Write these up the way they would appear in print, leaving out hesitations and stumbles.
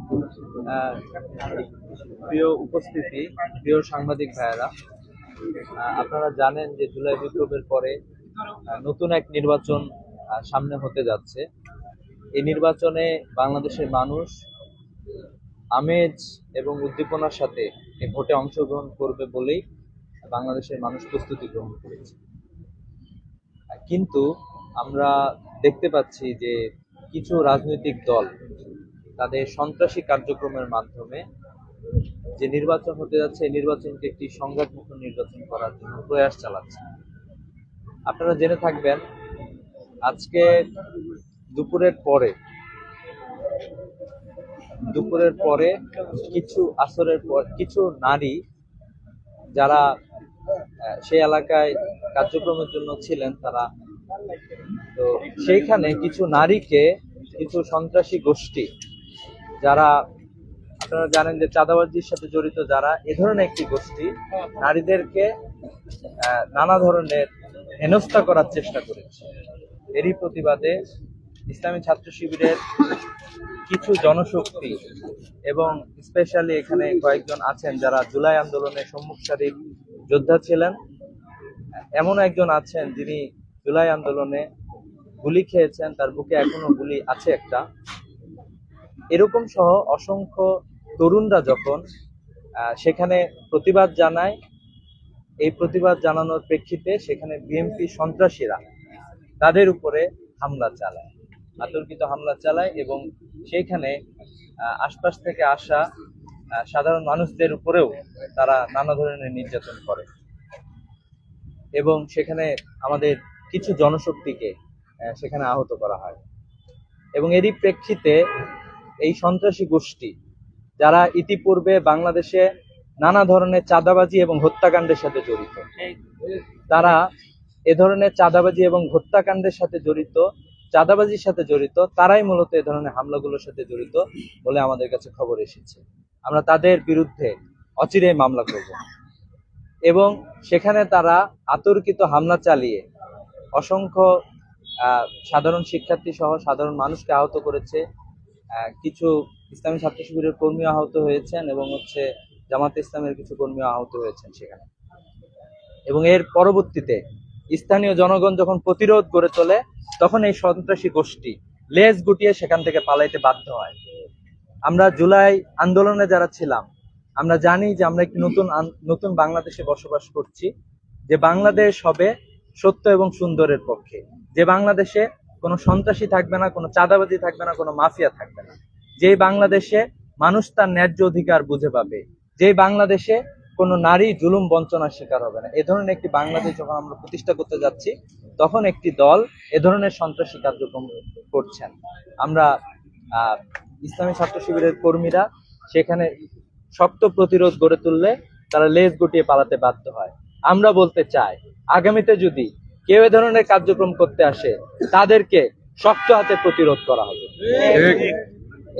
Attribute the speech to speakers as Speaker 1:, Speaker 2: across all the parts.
Speaker 1: আহ, প্রিয় উপস্থিতি, প্রিয় সাংবাদিক ভাইয়েরা, আপনারা জানেন যে জুলাই বিপ্লবের পরে নতুন এক নির্বাচন সামনে হতে যাচ্ছে। এই নির্বাচনে বাংলাদেশের মানুষ আমেজ এবং উদ্দীপনার সাথে এই ভোটে অংশগ্রহণ করবে বলেই বাংলাদেশের মানুষ প্রস্তুতি গ্রহণ করেছে। কিন্তু আমরা দেখতে পাচ্ছি যে কিছু রাজনৈতিক দল তাদের সন্ত্রাসী কার্যক্রমের মাধ্যমে যে নির্বাচন হতে যাচ্ছে এই নির্বাচনকে একটি সংঘাতমুক্ত নির্বাচন করার জন্য প্রয়াস চালাচ্ছে। আপনারা জেনে থাকবেন, আজকে দুপুরের পরে দুপুরের পরে কিছু আসরের পর কিছু নারী যারা সেই এলাকায় কার্যক্রমের জন্য ছিলেন, তারা তো সেইখানে কিছু নারীকে কিছু সন্ত্রাসী গোষ্ঠী, যারা আপনারা জানেন যে চাঁদাবাজির সাথে জড়িত, যারা এ ধরনের একটি গোষ্ঠী নারীদেরকে নানা ধরনের হেনস্থা করার চেষ্টা করেছে। এরই প্রতিবাদে ইসলামী ছাত্র শিবিরের কিছু জনশক্তি এবং স্পেশালি এখানে কয়েকজন আছেন যারা জুলাই আন্দোলনের সম্মুখ সারির যোদ্ধা ছিলেন। এমন একজন আছেন যিনি জুলাই আন্দোলনে গুলি খেয়েছেন, তার বুকে এখনো গুলি আছে একটা। এরকম সহ অসংখ্য তরুণরা যখন সেখানে প্রতিবাদ জানায়, এই প্রতিবাদ জানানোর প্রেক্ষিতে সেখানে বিএনপি সন্ত্রাসীরা তাদের উপরে হামলা চালায়, আতর্কিত হামলা চালায় এবং সেইখানে আশপাশ থেকে আসা সাধারণ মানুষদের উপরেও তারা নানা ধরনের নির্যাতন করে এবং সেখানে আমাদের কিছু জনশক্তিকে সেখানে আহত করা হয়। এবং এরই প্রেক্ষিতে এই সন্ত্রাসী গোষ্ঠী, যারা ইতিপূর্বে বাংলাদেশে নানা ধরনের চাঁদাবাজি এবং হত্যাকাণ্ডের সাথে জড়িত, তারা এ ধরনের চাঁদাবাজি এবং হত্যাকাণ্ডের সাথে জড়িত, চাঁদাবাজির সাথে জড়িত, তারাই মূলত এ ধরনের হামলাগুলোর সাথে জড়িত বলে আমাদের কাছে খবর এসেছে। আমরা তাদের বিরুদ্ধে অচিরেই মামলা করব এবং সেখানে তারা আতর্কিত হামলা চালিয়ে অসংখ্য সাধারণ শিক্ষার্থী সহ সাধারণ মানুষকে আহত করেছে। কিছু ইসলামী ছাত্র শিবিরের কর্মী আহত হয়েছেন এবং জামাতে ইসলামের কিছু কর্মী আহত হয়েছেন সেখানে। এবং এর পরবর্তীতে স্থানীয় জনগণ যখন প্রতিরোধ গড়ে তোলে, তখন এই সন্ত্রাসী গোষ্ঠী লেজ গুটিয়ে সেখান থেকে পালাইতে বাধ্য হয়। আমরা জুলাই আন্দোলনে যারা ছিলাম, আমরা জানি যে আমরা একটি নতুন বাংলাদেশে বসবাস করছি, যে বাংলাদেশ হবে সত্য এবং সুন্দরের পক্ষে, যে বাংলাদেশে কোনো সন্ত্রাসী থাকবে না, কোনো চাঁদাবাজি থাকবে না, কোনো মাফিয়া থাকবে না, যে বাংলাদেশে মানুষ তার ন্যায্য অধিকার বুঝে পাবে, যে বাংলাদেশে কোনো নারী জুলুম বঞ্চনার শিকার হবে না। এ ধরনের একটি বাংলাদেশ যখন আমরা প্রতিষ্ঠা করতে যাচ্ছি, তখন একটি দল এ ধরনের সন্ত্রাসী কার্যক্রম করছেন। আমরা ইসলামী ছাত্র শিবিরের কর্মীরা সেখানে শক্ত প্রতিরোধ গড়ে তুললে তারা লেজ গুটিয়ে পালাতে বাধ্য হয়। আমরা বলতে চাই, আগামীতে যদি কেউ এ ধরনের কার্যক্রম করতে আসে, তাদেরকে শক্ত হাতে প্রতিরোধ করা হবে,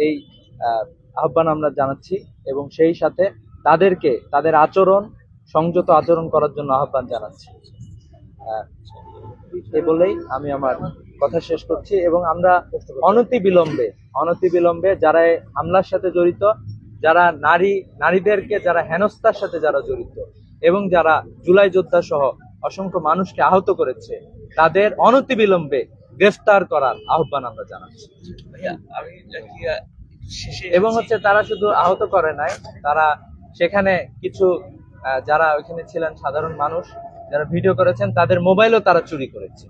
Speaker 1: এই আহ্বান আমরা জানাচ্ছি এবং সেই সাথে তাদেরকে তাদের সংযত আচরণ করার জন্য আহ্বান জানাচ্ছি। এই বলেই আমি আমার কথা শেষ করছি এবং আমরা অনতিবিলম্বে যারা হামলার সাথে জড়িত, যারা নারীদেরকে যারা হেনস্থার সাথে যারা জড়িত এবং যারা জুলাই যোদ্ধা সহ অসংখ্য মানুষকে আহত করেছে, তাদের অনতিবিলম্বে গ্রেফতার করার আহ্বান আমরা জানাচ্ছি। এবং তারা শুধু আহত করে নাই, তারা সেখানে কিছু যারা ওইখানে ছিলেন সাধারণ মানুষ যারা ভিডিও করেছেন, তাদের মোবাইলও তারা চুরি করেছে।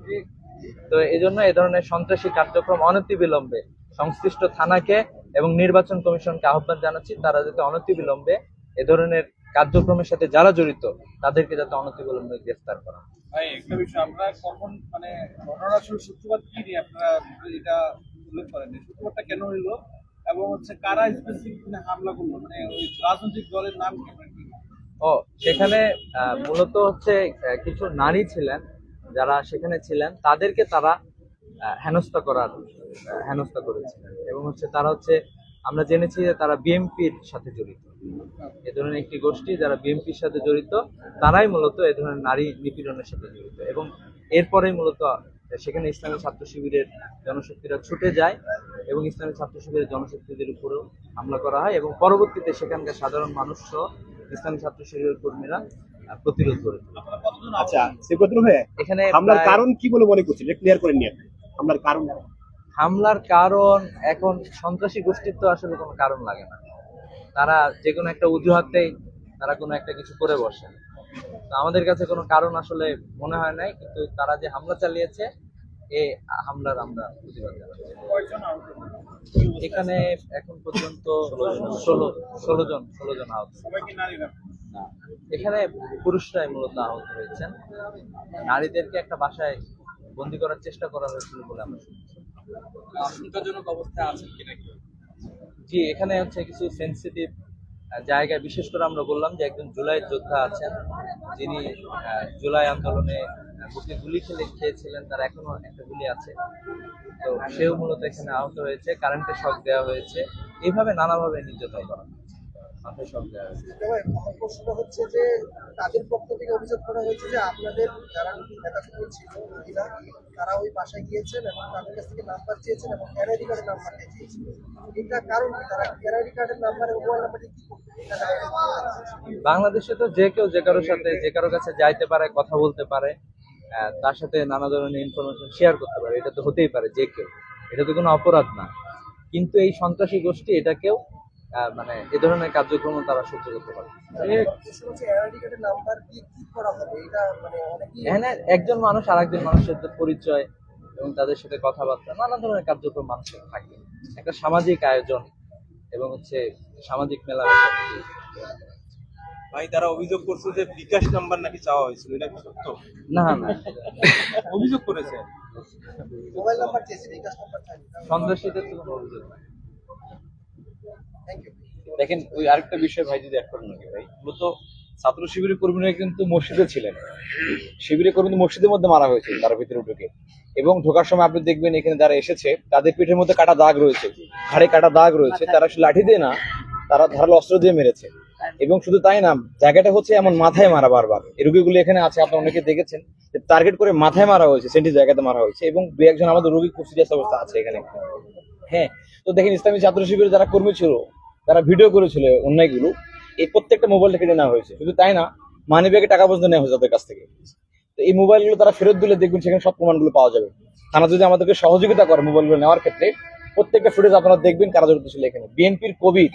Speaker 1: তো এই জন্য এ ধরনের সন্ত্রাসী কার্যক্রম অনতিবিলম্বে সংশ্লিষ্ট থানাকে এবং নির্বাচন কমিশনকে আহ্বান জানাচ্ছি, তারা যাতে অনতিবিলম্বে এ ধরনের কার্যক্রমের সাথে যারা জড়িত তাদেরকে যাতে অনতিবিলম্বে গ্রেফতার করা।
Speaker 2: একটা বিষয়, আমরা কখন ঘটনার সূত্রপাত কি নিয়ে আপনারা এটা উল্লেখ করেন, সূত্রপাতটা কেন হইলো এবং কারা স্পেসিফিক হামলা করলো, ওই রাজনৈতিক দলের নাম কি?
Speaker 1: সেখানে মূলত কিছু নারী ছিলেন যারা সেখানে ছিলেন, তাদেরকে তারা হেনস্থা করেছিলেন এবং তারা আমরা জেনেছি যে তারা বিএনপির সাথে জড়িত। এ ধরনের একটি গোষ্ঠী যারা বিএনপির সাথে জড়িত, তারাই মূলত এ ধরনের নারী নিপীড়নের সাথে জড়িত এবং এরপরেই মূলত সেখানে ইসলামী ছাত্র শিবিরের জনশক্তিরা ছুটে যায় এবং ইসলামী ছাত্র শিবিরের জনশক্তিদের উপরেও হামলা করা হয় এবং পরবর্তীতে সেখানকার সাধারণ মানুষ সহ ইসলামী ছাত্র শিবিরের কর্মীরা প্রতিরোধ করে তোলে।
Speaker 2: আপনারা কতজন
Speaker 3: আচ্ছা সেকথন ভাই,
Speaker 1: এখানে
Speaker 3: হামলার
Speaker 1: প্রায়-
Speaker 3: কারণ কি বলে মনে করছেন, ক্লিয়ার করে নিয়ে হামলার কারণ?
Speaker 1: হামলার কারণ এখন সন্ত্রাসী গোষ্ঠীর তো আসলে কোনো কারণ লাগে না, তারা যে কোনো একটা অজুহাতেই তারা কোনো একটা কিছু করে বসে। তো আমাদের কাছে কোনো কারণ আসলে মনে হয় নাই, কিন্তু তারা যে হামলা চালিয়েছে এই হামলার আমরা প্রতিবাদ জানাচ্ছি।
Speaker 2: কয়জন আহত?
Speaker 1: এখানে এখন পর্যন্ত 16 জন আহত।
Speaker 2: সবাই কি নারীরা?
Speaker 1: এখানে পুরুষরাই মূলত আহত হয়েছেন, নারীদেরকে একটা বাসায় বন্দি করার চেষ্টা করা হয়েছিল বলে আমরা শুনছি।
Speaker 2: আশঙ্কাজনক অবস্থায় আছেন কিনা কি?
Speaker 1: জি, এখানে হচ্ছে কিছু সেন্সিটিভ জায়গায়, বিশেষ করে আমরা বললাম যে একজন জুলাই যোদ্ধা আছেন যিনি জুলাই আন্দোলনে বুকে গুলি খেয়েছিলেন, তার এখনো একটা গুলি আছে। তো সেও মূলত এখানে আহত হয়েছে, কারেন্টে শক দেওয়া হয়েছে, এইভাবে নানাভাবে নির্যাতন করা হয়েছে, মাথায় শক দেওয়া হয়েছে।
Speaker 4: তবে আমার প্রশ্ন হচ্ছে যে তাদের পক্ষ থেকে অভিযোগ করা হয়েছে যে আপনাদের যারা নেতা কর্মী ছিল মহিলা, তারা ওই বাসায় গিয়েছেন এবং তাদের কাছ থেকে নাম্বার চেয়েছেন এবং এনআইডি কার্ডের নাম্বারটা চেয়েছেন। এটা কারণ কি, তারা এনআইডি কার্ডের নাম্বার এবং মোবাইল নাম্বারটা কি করবে? এটা
Speaker 1: বাংলাদেশে তো যে কেউ যে কারোর সাথে যে কারোর কাছে যাইতে পারে, কথা বলতে পারে, তার সাথে নানা ধরনের ইনফরমেশন শেয়ার করতে পারে, এটা তো হতেই পারে যে কেউ, এটা তো কোনো অপরাধ না। কিন্তু এই সন্ত্রাসী গোষ্ঠী এটাকেও মানে এ ধরনের কার্যক্রম তারা সহ্য করতে পারে।
Speaker 4: প্রশ্ন হচ্ছে এনআইডি কার্ডের নাম্বার দিয়ে কি করা হবে? এটা মানে অনেকেই
Speaker 1: এখানে একজন মানুষ আর একজন মানুষের সাথে পরিচয় এবং তাদের সাথে কথাবার্তা, নানা ধরনের কার্যক্রম মানুষের থাকে, একটা সামাজিক আয়োজন এবং হচ্ছে সামাজিক মেলামেশা।
Speaker 5: ভাই তারা অভিযোগ করছে যে বিকাশ নাম্বার নাকি চাওয়া হয়েছিল, এটা কি সত্য?
Speaker 1: না না,
Speaker 5: অভিযোগ করেছে।
Speaker 4: মোবাইল নাম্বার চেয়েছেন, এই কাজ নাম্বার চাইছেন।
Speaker 1: সন্ত্রাসীদের তো কোনো অভিযোগ নাই।
Speaker 4: Thank you.
Speaker 6: দেখেন ওই আরেকটা বিষয় ভাই যদি অ্যাড করেন নাকি ভাই, মূলত ছাত্র শিবিরের কর্মীরা কিন্তু মসজিদে ছিলেন, শিবিরের কর্মী মসজিদের মধ্যে মারা হয়েছে তার ভিতরে ঢুকে, এবং ঢোকার সময় আপনি দেখবেন এখানে যারা এসেছে তাদের পিঠের মধ্যে কাটা দাগ রয়েছে, ঘাড়ে কাটা দাগ রয়েছে, তারা লাঠি দিয়ে না, তারা ধারালো অস্ত্র দিয়ে মেরেছে। এবং শুধু তাই না, জায়গাটা হচ্ছে এমন মাথায় মারা, বারবার এই রোগীগুলো এখানে আছে, আপনারা অনেকে দেখেছেন যে টার্গেট করে মাথায় মারা হয়েছে, সেন্টি জায়গাতে মারা হয়েছে, এবং দু একজন আমাদের রোগী খুব সিরিয়াস অবস্থা আছে এখানে। হ্যাঁ, তো দেখেন ইসলামী ছাত্র শিবিরের যারা কর্মী ছিল, তারা ভিডিও করেছিল অন্যায়গুলো, এই প্রত্যেকটা মোবাইল থেকে নেওয়া হয়েছে। শুধু তাই না, মানি ব্যাগে টাকা পর্যন্ত নেওয়া হয়েছে তাদের কাছ থেকে। তো এই মোবাইলগুলো তারা ফেরত দিলে দেখবেন সেখানে সব প্রমাণগুলো পাওয়া যাবে। থানা যদি আমাদেরকে সহযোগিতা করে মোবাইলগুলো নেওয়ার ক্ষেত্রে, প্রত্যেকটা ফুটেজ আপনারা দেখবেন কারা জড়িত ছিল এখানে। বিএনপির কবির,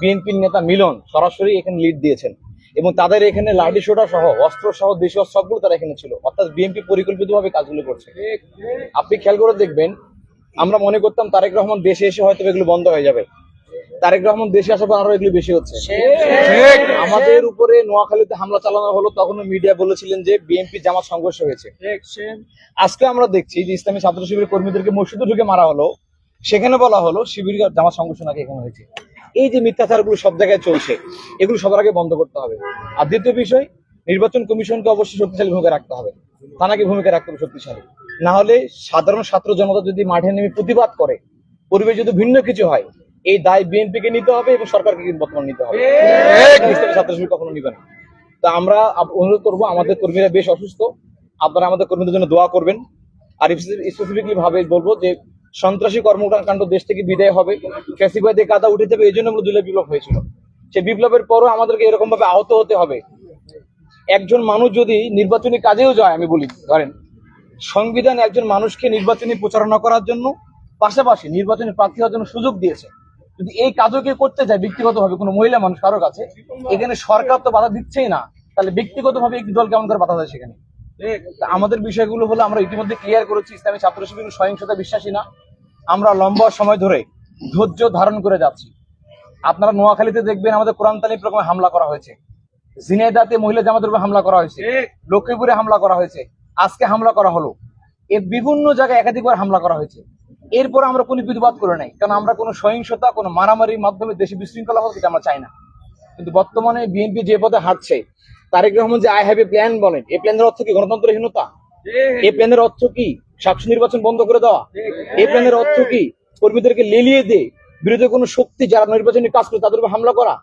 Speaker 6: বিএনপির নেতা মিলন সরাসরি এখানে লিড দিয়েছেন, এবং তাদের এখানে লাঠি সোটা সহ অস্ত্র সহ দেশীয় সবগুলো তারা এখানে ছিল, অর্থাৎ বিএনপি পরিকল্পিতভাবে কাজগুলো করছে। আপনি খেয়াল করে দেখবেন, আমরা মনে করতাম তারেক রহমান দেশে এসে হয়তো এগুলো বন্ধ হয়ে যাবে, তারেক রহমান দেশে আসার পর আরো এগুলো বেশি হচ্ছে। আমাদের উপরে নোয়াখালীতে হামলা চালানো হলো, তখন মিডিয়া বলেছিলেন যে বিএনপি জামাত সংঘর্ষ হয়েছে। আজকে আমরা দেখছি যে ইসলামী ছাত্র শিবিরের কর্মীদেরকে মসজিদে ঢুকে মারা হলো, সেখানে বলা হলো শিবির জামাত সংঘর্ষ নাকি এখানে হয়েছে। এই যে মিথ্যাচারগুলো সব জায়গায় চলছে, এগুলো সবার আগে বন্ধ করতে হবে। আর দ্বিতীয় বিষয়, নির্বাচন কমিশনকে অবশ্যই শক্তিশালী ভূমিকা রাখতে হবে, থানাকে ভূমিকা রাখতে হবে শক্তিশালী। না হলে সাধারণ ছাত্র জনতা যদি মাঠে নেমে প্রতিবাদ করে, পরিবেশ যদি ভিন্ন কিছু হয়, এই দায় বিএনপি কে নিতে হবে এবং সরকারকে কিন্তু বর্তমান নিতে হবে, ইসলামী ছাত্র শিবির কখনো নিবে না। তা আমরা অনুরোধ করবো, আমাদের কর্মীরা বেশ অসুস্থ, আপনারা আমাদের কর্মীদের জন্য দোয়া করবেন। আর স্পেসিফিকলি ভাবে বলবো যে সন্ত্রাসী কর্মকাণ্ড দেশ থেকে বিদায় হবে, ফ্যাসিবাদী কাদা উঠে যাবে, এই জন্য আমরা জুলাই বিপ্লব হয়েছিল। সেই বিপ্লবের পরও আমাদেরকে এরকম ভাবে আহত হতে হবে। একজন মানুষ যদি নির্বাচনী কাজেও যায়, আমি বলি ধরেন সংবিধান একজন মানুষকে নির্বাচনী প্রচারণা করার জন্য, পাশাপাশি নির্বাচনী প্রার্থী হওয়ার জন্য সুযোগ দিয়েছে। যদি এই কাজও কেউ করতে যায় ব্যক্তিগতভাবে কোনো মহিলা মানুষ কারো কাছে, এখানে সরকার তো বাধা দিচ্ছেই না, তাহলে ব্যক্তিগতভাবে একটি দল কেমন করে বাধা দেয় সেখানে? আমাদের বিষয়গুলো হলো আমরা ইতিমধ্যে ক্লিয়ার করেছি, ইসলামী ছাত্র শিবির সহিংসতা বিশ্বাসী না, আমরা লম্বা সময় ধরে ধৈর্য ধারণ করে যাচ্ছি। আপনারা নোয়াখালীতে দেখবেন আমাদের কোরআন তালিম প্রোগ্রামে হামলা করা হয়েছে, ঝিনাইদহে মহিলা জামাতের উপর হামলা করা হয়েছে, লক্ষ্মীপুরে হামলা করা হয়েছে, আজকে হামলা করা হলো, এর বিভিন্ন জায়গায় একাধিকবার হামলা করা হয়েছে। এরপর আমরা কোনো প্রতিবাদ করে নাই, কারণ আমরা কোনো সহিংসতা, কোনো মারামারির মাধ্যমে দেশে বিশৃঙ্খলা হোক, এটা আমরা চাই না। কিন্তু বর্তমানে বিএনপি যে পথে হাঁটছে, তারেক রহমান যে আই হ্যাভ এ প্ল্যান বলেন, এই প্ল্যানের অর্থ কি গণতন্ত্রহীনতা? এই প্ল্যানের অর্থ কি সাকসু নির্বাচন বন্ধ করে দেওয়া? এই প্ল্যানের অর্থ কি কর্মীদেরকে লেলিয়ে দিয়ে বিরোধী কোনো শক্তি যারা নির্বাচনী কাজ করে তাদের উপর হামলা করা,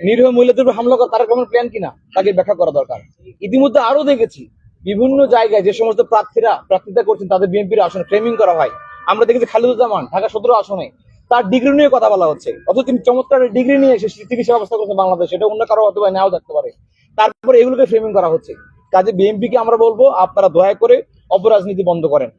Speaker 6: নিরীহ মহিলাদের উপর হামলা করা? তারেক রহমান প্ল্যান কিনা, তাকে ব্যাখ্যা করা দরকার। ইতিমধ্যে আরো দেখেছি বিভিন্ন জায়গায় যে সমস্ত প্রার্থিতা করছেন তাদের বিএনপির আসনে ফ্রেমিং করা হয়। আমরা দেখেছি খালিদুজ্জামান ঢাকা 17 আসনে তার ডিগ্রি নিয়ে কথা বলা হচ্ছে, অথচ তিনি চমৎকার ডিগ্রি নিয়ে এসে চিকিৎসা ব্যবস্থা করছে বাংলাদেশ, সেটা অন্য কারো হয়তো বা নাও থাকতে পারে। তারপরে এগুলোকে ফ্রেমিং করা হচ্ছে। কাজে বিএনপিকে আমরা বলবো আপনারা দয়া করে অপরাজনীতি বন্ধ করেন।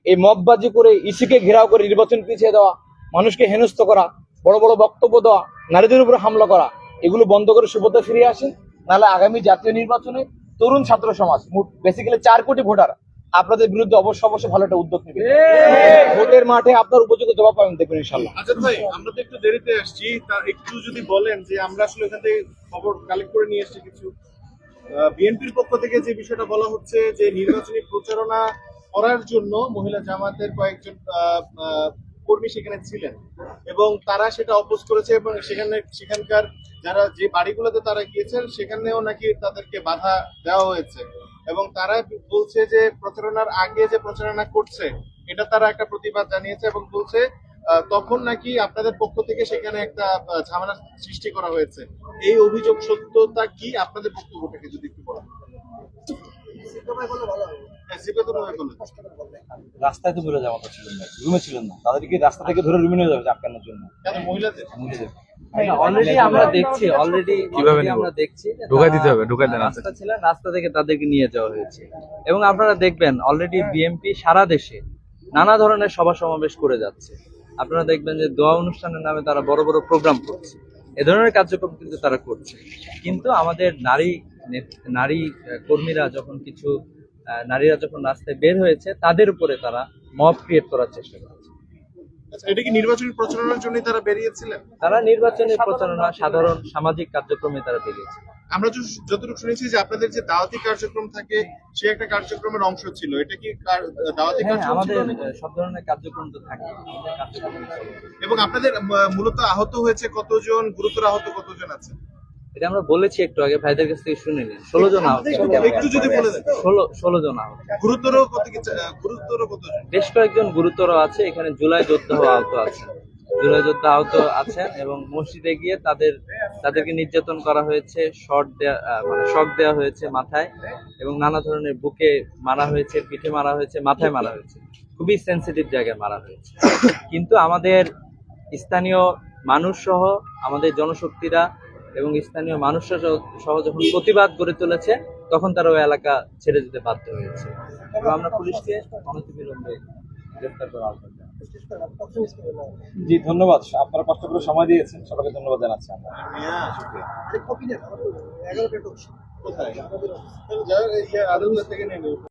Speaker 6: এই মববাজি করে ইসিকে ঘেরাও করে নির্বাচন পিছিয়ে দেওয়া, মানুষকে হেনস্থ করা, বড় বড় বক্তব্য দেওয়া, নারীদের উপরে হামলা করা, এগুলো বন্ধ করে সুভদ্রা ফিরে আসেন। নাহলে আগামী জাতীয় নির্বাচনে তরুণ ছাত্র সমাজ বেসিক্যালি 4 কোটি ভোটার আপনাদের বিরুদ্ধে অবশ্যই ভালো একটা উদ্যোগ নেবে। ভোটের মাঠে আপনার উপযুক্ত জবাব পাবেন দেখবেন ইনশাল্লাহ।
Speaker 3: আজাদ ভাই, আমরা তো একটু দেরিতে আসছি, তা একটু যদি বলেন যে আমরা আসলে এখান থেকে খবর কালেক্ট করে নিয়ে এসেছি কিছু। বিএনপির পক্ষ থেকে যে বিষয়টা বলা হচ্ছে যে নির্বাচনী প্রচারণা করার জন্য মহিলা জামাতের কয়েকজন কর্মী সেখানে ছিলেন এবং তারা সেটা অপোজ করেছে এবং সেখানকার যারা যে বাড়িগুলোতে তারা গিয়েছেন সেখানেও নাকি তাদেরকে বাধা দেওয়া হয়েছে এবং তারা বলছে যে প্রচারণার আগে যে প্রচারণা করছে এটা তারা একটা প্রতিবাদ জানিয়েছে এবং বলছে তখন নাকি আপনাদের পক্ষ থেকে সেখানে একটা ঝামেলা সৃষ্টি করা হয়েছে। এই অভিযোগ সত্যতা কি? আপনাদের বক্তব্যটাকে যদি একটু বলেন।
Speaker 6: রাস্তায় তো বেরো যাওয়া ছিলেন না, রুমে ছিলেন না, তাদেরকে রাস্তা থেকে ধরে রুমে নিয়ে যাবে আটকানোর জন্য।
Speaker 3: মহিলাদের
Speaker 1: অলরেডি আমরা দেখছি আমরা দেখছি যে
Speaker 7: ঢুকাই দিতে হবে,
Speaker 1: তারা
Speaker 7: ঢুকাই দেন।
Speaker 1: রাস্তা ছিল, রাস্তা থেকে তাদেরকে নিয়ে যাওয়া হয়েছে। এবং আপনারা দেখবেন অলরেডি বিএনপি সারা দেশে নানা ধরনের সভা সমাবেশ করে যাচ্ছে। আপনারা দেখবেন যে দোয়া অনুষ্ঠানের নামে তারা বড় বড় প্রোগ্রাম করছে, এ ধরনের কার্যক্রম কিন্তু তারা করছে। কিন্তু আমাদের নারী কর্মীরা যখন নারীরা যখন রাস্তায় বের হয়েছে তাদের উপরে তারা মব ক্রিয়েট করার চেষ্টা করছে।
Speaker 3: এটা কি নির্বাচনী প্রচারণার জন্য তারা বেরিয়েছিলেন?
Speaker 1: তারা নির্বাচনী প্রচারণা, সাধারণ সামাজিক কার্যক্রমে তারা বেরিয়েছে।
Speaker 3: আমরা যতটুকু শুনেছি যে আপনাদের যে দাওয়াতি কার্যক্রম থাকে সে একটা কার্যক্রমের অংশ ছিল, এটা কি দাওয়াতি
Speaker 1: হ্যাঁ,
Speaker 3: কার্যক্রম ছিল?
Speaker 1: আমাদের সব ধরনের কার্যক্রম তো থাকে, আমাদের কার্যক্রম চলে।
Speaker 3: এবং আপনাদের মূলত আহত হয়েছে কতজন, গুরুতর আহত কতজন আছে?
Speaker 1: এটা আমরা বলেছি একটু আগে, ভাইদের কাছ থেকে শুনে নিন। 16 জন আহত,
Speaker 3: একটু যদি বলে দেন।
Speaker 1: 16 জন আহত।
Speaker 3: গুরুতর কতজন?
Speaker 1: বেশ কয়েকজন গুরুতর আছে। এখানে জুলাই যোদ্ধা আহত আছেন এবং মসজিদে গিয়ে তাদেরকে নির্যাতন করা হয়েছে, শক দেওয়া হয়েছে মাথায় এবং নানা ধরনের বুকে মারা হয়েছে, পিঠে মারা হয়েছে, মাথায় মারা হয়েছে, খুবই সেন্সিটিভ জায়গায় মারা হয়েছে। কিন্তু আমাদের স্থানীয় মানুষ সহ আমাদের জনশক্তিরা এবং স্থানীয় মানুষরা সহ যখন প্রতিবাদ গড়ে তুলেছে তখন তারা ওই এলাকা ছেড়ে যেতে বাধ্য হয়েছে এবং আমরা পুলিশকে অনতিবিলম্বে গ্রেফতার করা হবে।
Speaker 6: জি ধন্যবাদ, আপনারা কষ্ট করে সময় দিয়েছেন, সবাইকে ধন্যবাদ জানাচ্ছি আমরা।
Speaker 3: কোথায়? আদালত থেকে নিয়ে